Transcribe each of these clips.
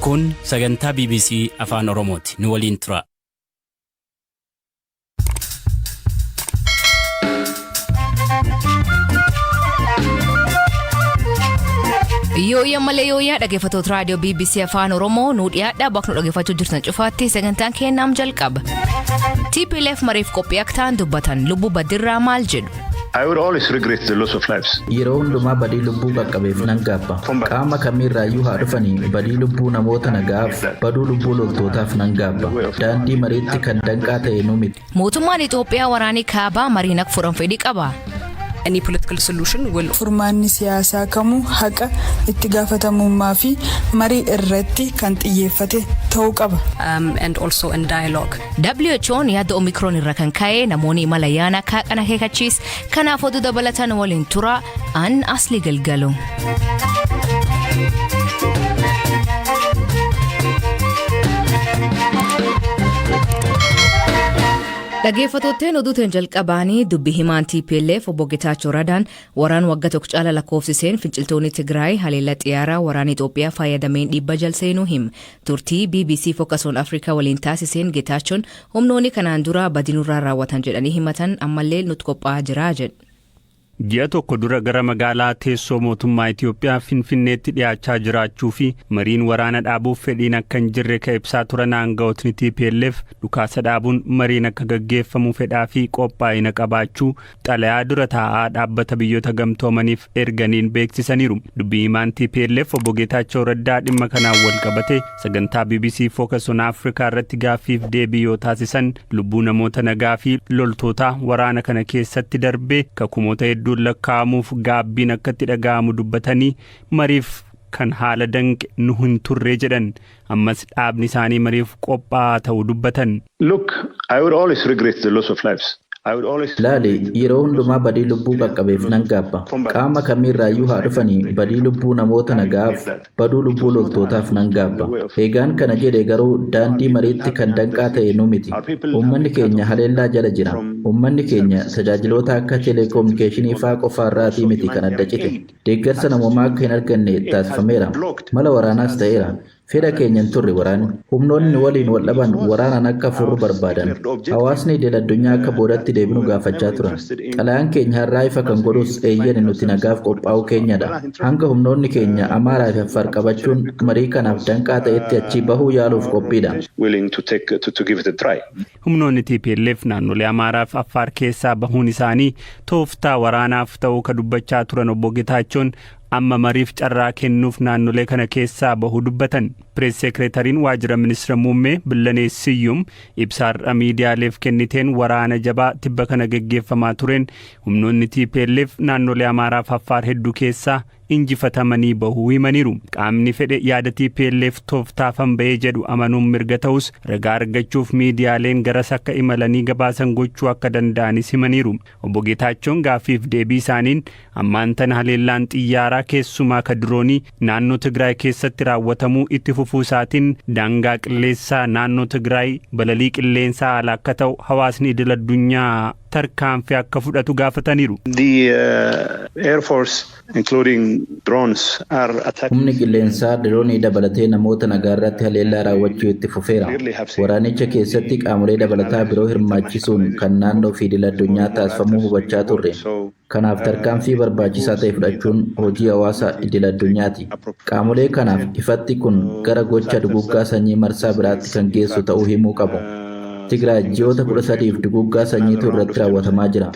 Kun sagantaa BBC Afaan Oromooti. Nu waliin tura. Yooyyaa malee yooyyaa dhaggeeffattoota raadiyoo BBC Afaan Oromoo nu dhiyaadha bakka nu dhaggeeffachuu jirtan cufaatti sagantaan keenyaam jalqaba. TPLF mariif qophii aktaan dubbatan lubbuu badirraa maal jedhu. I would always regret the loss of lives. Yeroo hundumaa badii lubbuu qaqqabeef nan gaabba. Qaama kamiirraayyuu haa dhufanii badii lubbuu namoota nagaaf baduu lubbuu loltootaaf nan gaabba. Daandii mariitti kan danqaa ta'e nu miti. Mootummaan Itoophiyaa waraanii kaabaa mariin akka furan fedhii qaba. Any political solution will furmaanni siyaasaa kamuu haqa itti gaafatamummaa fi marii irratti kan xiyyeeffate ta'uu qaba. And also in dialogue. WHO'n yaada Omicron irra kan ka'e namoonni imala yaana kaaqana keekachiis kanaaf oduu dabalatan waliin tura an asli galgalu. Dhaggeeffattootni oduutiin jalqabaanii dubbii himaan TPLF obbo Getaachoo Radaan waraan waggaa tokko caala lakkoofsiseen finciltoonni Tigraay haleellaa xiyyaaraa waraan Itoophiyaa fayyadameen dhibba jalseenuu him. Turtii BBC Focus on Africa waliin taasiseen Getaachoon humnoonni kanaan dura badinurraa raawwatan jedhanii himatan ammallee nuti qophaa'aa jira jedhu. Ji'a tokko dura gara magaalaa teessoo mootummaa Itoophiyaa Finfinneetti dhiyaachaa jiraachuu fi mariin waraana dhaabuuf fedhiin akka hin jirre ka ibsaa turan aangawootni TPLF dhukaasa dhaabuun mariin akka gaggeeffamu fedhaa fi qophaa'ina qabaachuu xalayaa dura taa'aa dhaabbata biyyoota gamtoomaniif erganiin beeksisaniiru. Dubbii himaan TPLF obbo Getaachoo Raddaa dhimma kanaan wal qabate sagantaa BBC Focus on Africa irratti gaaffiif deebii yoo taasisan lubbuu namoota nagaa fi loltoota waraana kana keessatti darbee kakumoota lakkaa'amuuf gaabbiin akkatti dhaga'amu dubbatanii mariif kan haala danqe nu hin turre jedhan ammas dhaabni isaanii mariif qophaa'aa ta'uu dubbatan. Look, I would always regret the loss of lives. Laali yeroo hundumaa badii lubbuu qaqqabeef nan gaabba. Qaama kamiirraayyuu haa dhufanii badii lubbuu namoota nagaaf baduu lubbuu loltootaaf nan gaabba. Eegaan kana jedhe garuu daandii mariitti kan danqaa ta'e nu miti. Uummanni keenya haleellaa jala jira. Uummanni keenya tajaajiloota akka teleekominikeeshinii fa'aa qofaarraatii miti kan adda cite. Deeggarsa namoomaa akka hin arganne taasifameera. Mala waraanaas ta'eera. Fedha keenyan turre waraanni humnoonni waliin wal dhaban waraanaan akka furru barbaadan hawaasni idil addunyaa akka boodatti deebinu gaafachaa turan xalayaan keenya har'aa ifa kan godhus eeyyani nuti nagaaf qophaa'uu keenyadha hanga humnoonni keenya Amaaraa fi Affaar qabachuun marii kanaaf danqaa ta'etti achii bahuu yaaluuf qophiidha. Humnoonni TPLF naannolee Amaaraa fi Affaar keessaa bahuun isaanii tooftaa waraanaaf ta'uu ka dubbachaa turan obbo Getaachoon amma mariif carraa kennuuf naannolee kana keessaa bahu dubbatan. Press Secretariin waajjira ministeera muummee Billanee Siyyum ibsaarra miidiyaaleef kenniteen waraana jabaa tibba kana gaggeeffamaa tureen humnoonni TPLF naannolee Amaaraa fi Affaar hedduu keessaa injifatamanii bahuu himaniiru. Qaamni fedhe yaada TPLF tooftaafan bahee jedhu amanuun mirga ta'us ragaa argachuuf miidiyaaleen garas akka imalanii gabaasan gochuu akka danda'anis himaniiru. Obbo Getaachoon gaaffiif deebii isaaniin ammaan tana haleellaan xiyyaaraa keessumaa ka diroonii naannoo Tigraay keessatti raawwatamuu itti fufuu isaatiin daangaa qilleessaa naannoo Tigraay balalii qilleensaa ala akka ta'u hawaasni idil addunyaa tarkaanfii akka fudhatu gaafataniiru. The Air Force including drones are attacking. Humni qilleensaa diroonii dabalatee namoota nagaa irratti haleellaa raawwachuu itti fufeera. Waraanicha keessatti qaamolee dabalataa biroo hirmaachisuun kan naannoo fi idil addunyaa taasifamuu hubachaa turre. Kanaaf tarkaanfii barbaachisaa ta'e fudhachuun hojii hawaasa idil addunyaati. Qaamolee kanaaf ifatti kun gara gocha duguggaa sanyii marsaa biraatti kan geessu ta'uu himuu qabu. Tigraay ji'oota 13f duguggaa sanyiitu irratti raawwatamaa jira.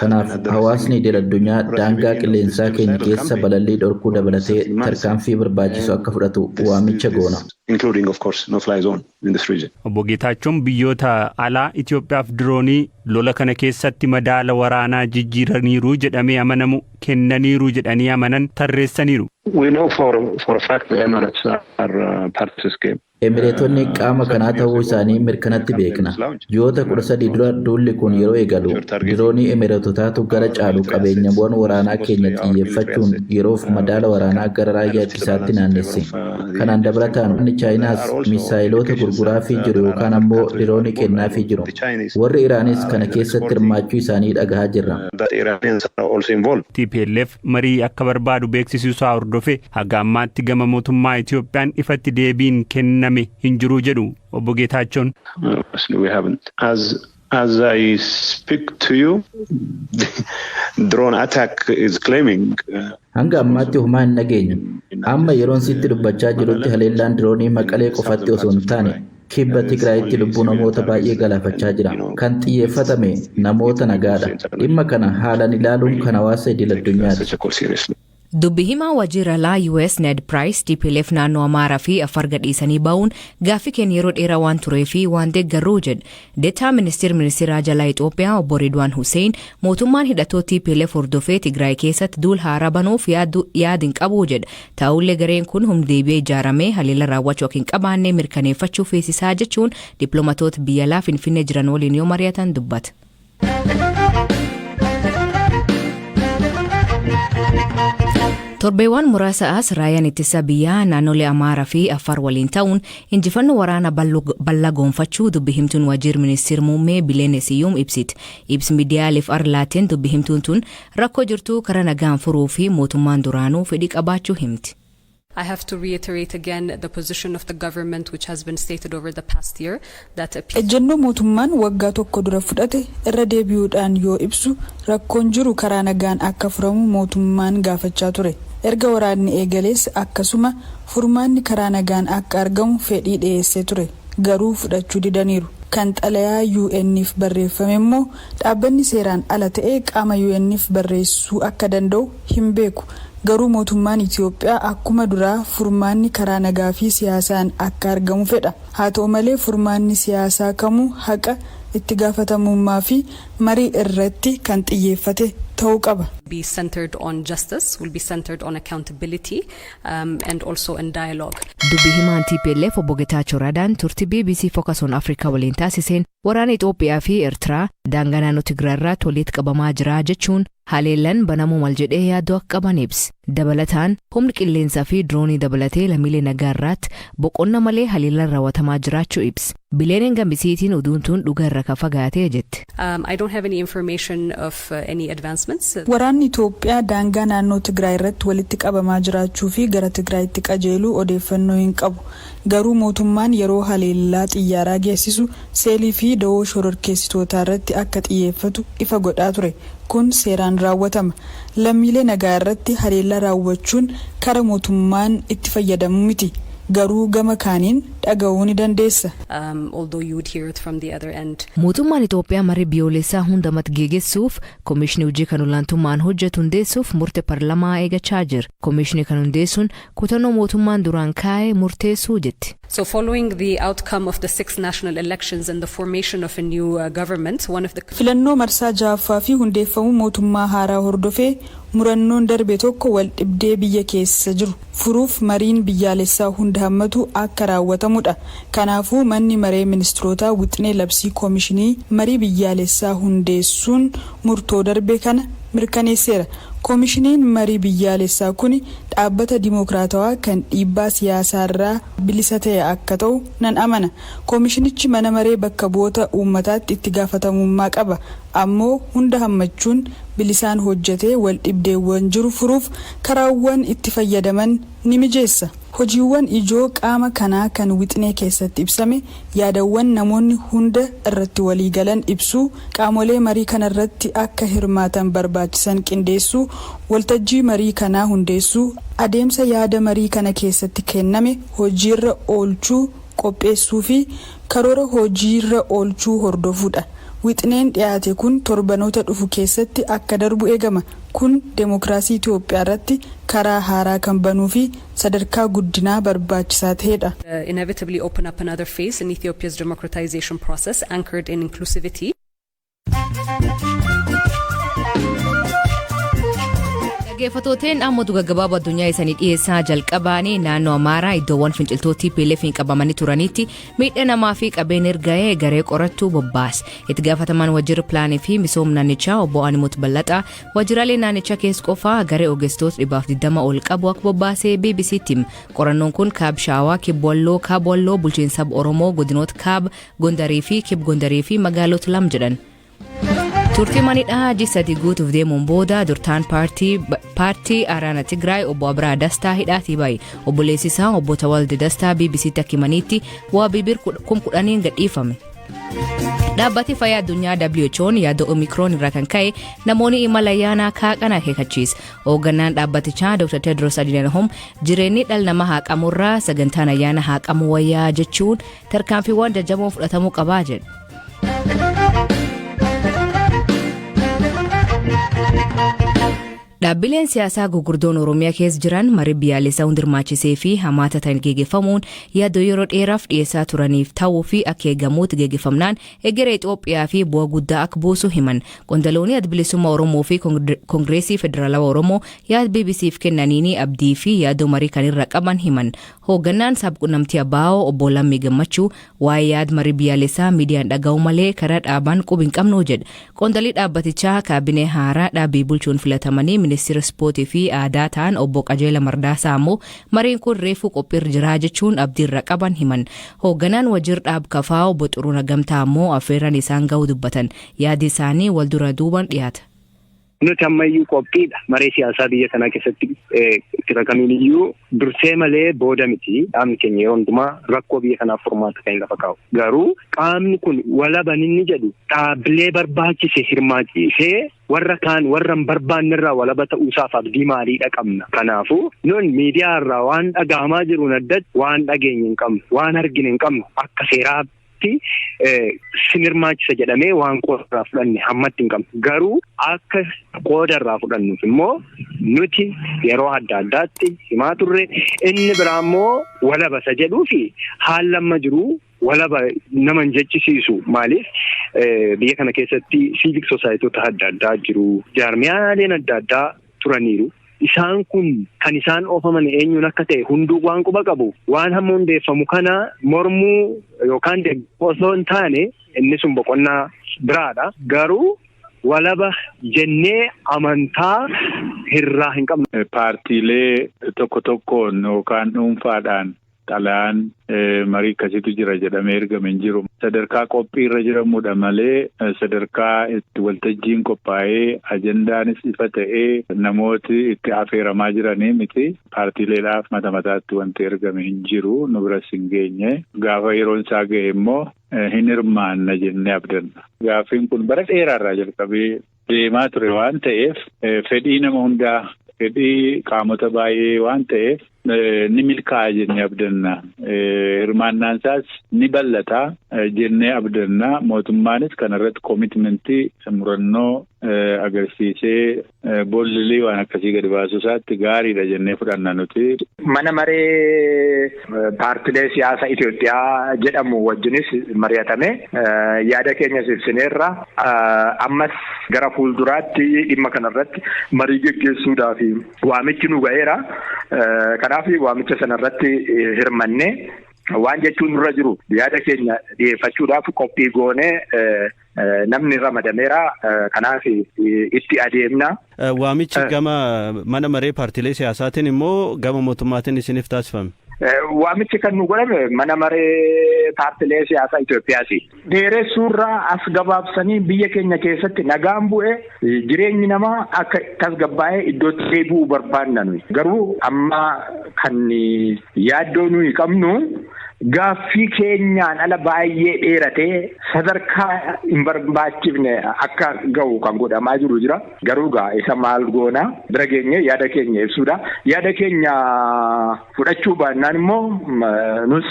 Kanaaf hawaasni idil addunyaa daangaa qilleensaa keenya keessa balallii dhorkuu dabalatee tarkaanfii barbaachisu akka fudhatu waamicha goona. Including of course no fly zone in this region. Obbo Getaachoon biyyoota alaa Itoophiyaaf diroonii lola kana keessatti madaala waraanaa jijjiiraniiru jedhamee amanamu kennaniiru jedhanii amanan tarreessaniiru. We know for a fact the Emirates are part of this game. Emireetonni qaama kanaa ta'uu isaanii mirkanatti beekna. Ji'oota 13 dura duulli kun yeroo eegalu diroonii Emireetotaatu gara caalu qabeenyawwan waraanaa keenya xiyyeeffachuun yeroof madaala waraanaa gara raayyaa ittisaatti naannesse. Kanaan dabalataan inni Chaayinaas misaayilota gurguraa fi jiru yookaan ammoo diroonii kennaa fi jiru. Warri Iraanis kana keessatti hirmaachuu isaanii dhagahaa jirra. TPLF marii akka barbaadu beeksisuusaa hordofee haga ammaatti gama mootummaa Itoophiyaan ifatti deebiin kenname hin jiru jedhu obbo Geetaachoon. As I speak to you, drone attack is claiming. Hanga ammaatti homaa hin nageenyu. Amma yeroon sitti dubbachaa jirutti haleellaan diroonii Maqalee qofatti osoo hin taane kibba Tigraayitti lubbuu namoota baay'ee galaafachaa jira. Kan xiyyeeffatame namoota nagaadha. Dhimma kana haalaan ilaaluun kan hawaasa idil-addunyaati. Dubbi himaa waajjira alaa US Ned Price TPLF naannoo Amaaraa fi Afar gadhiisanii ba'uun gaaffii keenya yeroo dheeraa waan turee fi waan deeggaruu jedhe. Deetaa ministeera jalaa Itoophiyaa obbo Ridwaan Hussein mootummaan hidhatoo TPLF hordofee Tigraay keessatti duul haaraa banuuf yaadin qabu jedhe. Ta'ullee gareen kun humna deebi'ee ijaaramee haleela raawwachuu akka hin qabaanne mirkaneeffachuu feesisaa jechuun dippiloomaatoota biyya alaa Finfinnee jiran waliin yoo mari'atan dubbata. Torbeewwan muraasa as raayaan ittisa biyyaa naannolee Amaaraa fi Afar waliin ta'uun injifannoo waraana bal'aa goonfachuu dubbi himtuun waajjira ministeera muummee Bileen Siyyuum ibsiti. Ibsi miidiyaaleef arlaatiin dubbi himtuun tun rakkoo jirtuu karaa nagaan furuu fi mootummaan duraanuu fedhii qabaachuu himti. I have to reiterate again the position of the government which has been stated over the past year that ejjennoo mootummaan waggaa tokko dura fudhate irra deebi'uudhaan yoo ibsu rakkoon jiru karaa nagaan akka furamu mootummaan gaafachaa ture. Erga waraanni eegalees akkasuma furmaanni karaa nagaan akka argamu fedhii dhiyeessee ture. Garuu fudhachuu didaniiru. Kan xalayaa UN'if barreeffame immoo dhaabbanni seeraan ala ta'ee qaama UN'if barreessuu akka danda'u hin beeku. Garuu mootummaan Itoophiyaa akkuma duraa furmaanni karaa nagaa fi siyaasaan akka argamu fedha. Haa ta'u malee furmaanni siyaasaa kamuu haqa itti gaafatamummaa fi marii irratti kan xiyyeeffate ta'uu qaba. Be centered on justice, will be centered on accountability and also in dialogue. Dubbi himaan TPLF obbo Geetaachoo Radaan turtii BBC Focus on Africa waliin taasiseen waraana Itoophiyaa fi Eertiraa daangaa naannoo Tigraayirratti walitti qabamaa jira jechuun haleellaan banamuu mal jedhee yaaddoo akka qaban ibsi. Dabalataan humni qilleensaa fi diroonii dabalatee lammiilee nagaa irratti boqonna malee haleellaan raawwatamaa jiraachuu ibsi. Bileen gambisiitiin oduuntuun dhugaa irra ka fagaatee jette. I don't have any information of any advancements. Waraanni Itoophiyaa daangaa naannoo Tigraay irratti walitti qabamaa jiraachuu fi gara Tigraayitti qajeeluu odeeffannoo hin qabu. Garuu mootummaan yeroo haleellaa xiyyaaraa geessisu seelii fi dawoo shororkeessitootaa irratti akka xiyyeeffatu ifa godhaa ture. Kun seeraan raawwatama. Lammiilee nagaa irratti haleellaa raawwachuun karaa mootummaan itti fayyadamu miti. Garuu gama kaaniin dhaga'uu ni dandeessa. Although you would hear it from the other end. Mootummaan Itoophiyaa marii biyyoolessaa hundamatti geeggessuuf Komishinii hojii kan olaantummaan hojjetu hundeessuuf murtee paarlamaa eegachaa jira. Komishinii kan hundeessuun kutannoo mootummaan duraan kaa'ee murteessuu jetti. So following the outcome of the 6 national elections and the formation of a new government, one of the filannoo marsaa ja'affaa fi hundeeffamuu mootummaa haaraa hordofee murannoon darbe tokko wal dhibdee biyya keessa jiru furuuf mariin biyyaalessaa hunda hammatu akka raawwatamudha. Kanaafuu manni maree ministeerotaa wixinee labsii komishinii marii biyyaalessaa hundeessuun murtoo darbe kana mirkaneesseera. Komishiniin marii biyyaalessaa kun dhaabbata dimokiraatawaa kan dhiibbaa siyaasaarraa bilisa ta'e akka ta'u nan amana. Komishinichi mana maree bakka bu'oota uummataatti itti gaafatamummaa qaba. Ammoo hunda hammachuun bilisaan hojjetee wal dhibdeewwan jiru furuuf karaawwan itti fayyadaman ni mijeessa. Hojiiwwan ijoo qaama kanaa kan wixinee keessatti ibsame yaadawwan namoonni hunda irratti walii galan ibsuu, qaamolee marii kanarratti akka hirmaatan barbaachisan qindeessuu, waltajjii marii kanaa hundeessuu, adeemsa yaada marii kana keessatti kenname hojiirra oolchuu qopheessuu fi karoora hojiirra oolchuu hordofuudha. Wixineen dhiyaate kun torbanoota dhufu keessatti akka darbu eegama. Kun demokraasii Itoophiyaa irratti karaa haaraa kan banuu fi sadarkaa guddinaa barbaachisaa ta'edha. Inevitably open up another phase in Ethiopia's democratization process anchored in inclusivity. Dhaggeeffatooteen amma gabaabaa addunyaa isanii dhiyeessaa jalqabaanii naannoo Amaaraa iddoowwan finciltoota TPLF qabamanii turanitti miidhaa namaa fi qabeenya erga'ee garee qorattuu bobbaase. Itti gaafatamaan waajjira pilaanii fi misooma naannichaa obbo Animut Ballaxaa waajjiraalee naannichaa keessa qofaa garee ogeessitoota 120 ol qabu akka bobbaasee BBC'tti qorannoon kun kaab shaawaa kaab walloo bulchiinsa Oromoo godinoota kaab Gondarii fi kib Gondarii fi magaalota lam jedhan. Turtii manidhaa jisati guutuuf deemuun booda durtaan paartii Araana Tigraay obbo Abraa Dastaa hidhaatii baay'e obboleessisaa obbo Tawalde Dastaa BBC'tti akka himanitti waa bibir 10,000 gadhiifame. Dhaabbati fayyaa addunyaa WHO'n yaada Omicron irraa kan ka'e namoonni imala ayyaanaa kaaqan akeekachiisa. Hoogganaan dhaabbatichaa Dr. Tedros Adhanom jireenyi dhala namaa haaqamurraa sagantaan ayyaana haaqamu wayyaa jechuun tarkaanfiiwwan jajjaboon fudhatamuu qabaa jedhe. Dhaabbileen siyaasaa gugurdoon Oromiyaa keessa jiran marii biyyaalessaa hundirmaachisee fi hamaata ta'an geggeeffamuun yaada yeroo dheeraaf dhiyeessaa turaniif ta'uu fi akka eegamuutti geggeeffamnaan egeree Itoophiyaa fi bu'aa guddaa akka buusu himan. Qondaloonni adbilisummaa Oromoo fi Koongireesii Federaalawaa Oromoo yaada BBC'f kennaniini abdii fi yaada marii kan irra qaban himan. Hoogganaan sabquunnamtii Abaa'oo obbo Lammii Gammachuu waa'ee yaada marii biyyaalessaa miidiyaan dhaga'u malee karaa dhaabaan qubi hin qabnu jedhe. Qondalii dhaabbatichaa kaabinee haaraa dhaabii bulchuun filatamanii Ministeera Ispoortii fi aadaa ta'an obbo Qajeela Mardaasaa ammoo mariin kun reefuu qophiirra jira jechuun abdiirra qaban himan. Hoogganaan waajjira dhaab kafaa obbo Xuruuna Gamtaa ammoo affeerran isaan ga'uu dubbatan. Yaadi isaanii wal dura duuban dhiyaata. Nuti ammayyuu qophiidha maree siyaasaa biyya kanaa keessatti tira kamiiniyyuu dursee malee booda miti. Dhaabni keenya yeroo hundumaa rakkoo biyya kanaaf furmaata kan lafa kaa'u. Garuu qaamni kun walaban inni jedhu dhaabbilee barbaachise hirmaachisee warra kaan warra hin barbaannerraa walaba ta'uusaaf abdii maaliidha qabna. Kanaafuu nun miidiyaa irraa waan dhaga'amaa jiruun addatti waan dhageenye hin qabnu waan argine hin qabnu akka seeraa sinirmaachisa jedhamee waan qoodarraa fudhanne hammatti hin qabnu. Garuu akka qoodarraa fudhannuuf immoo nuti yeroo adda addaatti himaa turre inni biraa immoo walaba isa jedhuu fi haala amma jiru walaba nama hin jechisiisu. Maaliif biyya kana keessatti civic societyota adda addaa jiru, jaarmiyaaleen adda addaa turaniiru. Isaan kun kan isaan oofaman eenyuun akka ta'e hunduu waan quba qabu. Waan hamma hundeeffamu kana mormuu yookaan osoo hin taane inni sun boqonnaa biraadha. Garuu walaba jennee amantaa hirraa hin qabnu. Paartiilee tokko tokkoon yookaan dhuunfaadhaan xalayaan marii akkasiitu jira jedhamee ergame hin jiru. Sadarkaa qophii irra jiramudha malee sadarkaa itti waltajjiin qophaa'ee ajendaanis ifa ta'ee namooti itti affeeramaa jiranii miti. Paartiileedhaaf mata mataatti wanti ergame hin jiru nu biras hin geenye. Gaafa yeroon isaa ga'e immoo hin hirmaanna jennee abdanna. Gaaffiin kun bara dheeraarraa jalqabee deemaa ture waan ta'eef fedhii nama hundaa fedhii qaamota baay'ee waan ta'eef ni milkaa'a jennee abdanna. Hirmaannaan isaas ni bal'ata jennee abdanna. Mootummaanis kanarratti koomitmentii murannoo agarsiisee bollilii waan akkasii gadi baasuu isaatti gaariidha jennee fudhanna nuti. Mana maree paartilee siyaasa Itoophiyaa jedhamu wajjinis mari'atame yaada keenyas ibsineerra ammas gara fuulduraatti dhimma kanarratti marii geggeessuudhaaf waamichi nu ga'eera. Kanaaf waamicha sanarratti hirmanne waan jechuun nurra jiru yaada keenya dhiyeeffachuudhaaf qophii goonee namni ramadameera. Kanaaf itti adeemna. Waamichi gama mana maree paartilee siyaasaatiin immoo gama mootummaatiin isiniif taasifame. Waamichi kan nu godhame mana maree paartilee siyaasaa Itoophiyaati. Dheeressuurraa as gabaabsanii biyya keenya keessatti nagaan bu'ee jireenyi namaa akka tasgabbaa'ee iddootti deebi'uu barbaanna nuyi. Garuu amma kan yaaddoo nuyi qabnu gaaffii keenyaan ala baay'ee dheeratee sadarkaa hin barbaachifne akka ga'u kan godhamaa jiru jira. Garuu isa maal goona bira geenye yaada keenya ibsuudha. Yaada keenya fudhachuu baannaan immoo nus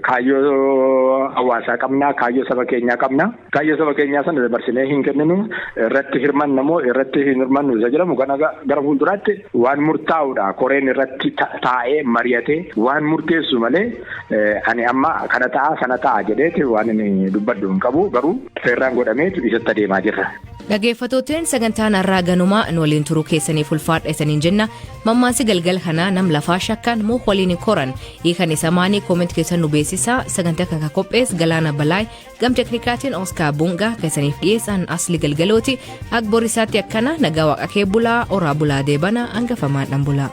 kaayyoo hawaasaa qabna, kaayyoo saba keenyaa qabna. Kaayyoo saba keenyaa sana dabarsinee hin kenninu irratti hirmanna moo irratti hin hirmannu isa jedhamu kana gara fuulduraatti waan murtaa'uudha. Koreen irratti taa'ee mari'atee waan murteessu malee ani amma kana ta'a sana ta'a jedheeti waan inni dubbadhu hin qabu. Garuu seerraan godhamee isatti adeemaa jirra. Dhaggeeffattootni sagantaan har'aa ganumaa nu waliin turuu keessaniif ulfaadha isaniin jenna. Mammaasi galgal kanaa nam lafaa shakkan moo waliin koran hiikan isa maanii kooment keessan nu beeksisaa. Sagantaa kan qophees Galaana Balaay gam teknikaatiin Oskar Bungaa keessaniif dhiyeessan asli galgalooti. Ak borisaatti akkana nagaa waaqa kee bulaa oraa bulaa deebana hangafamaan dhan bulaa.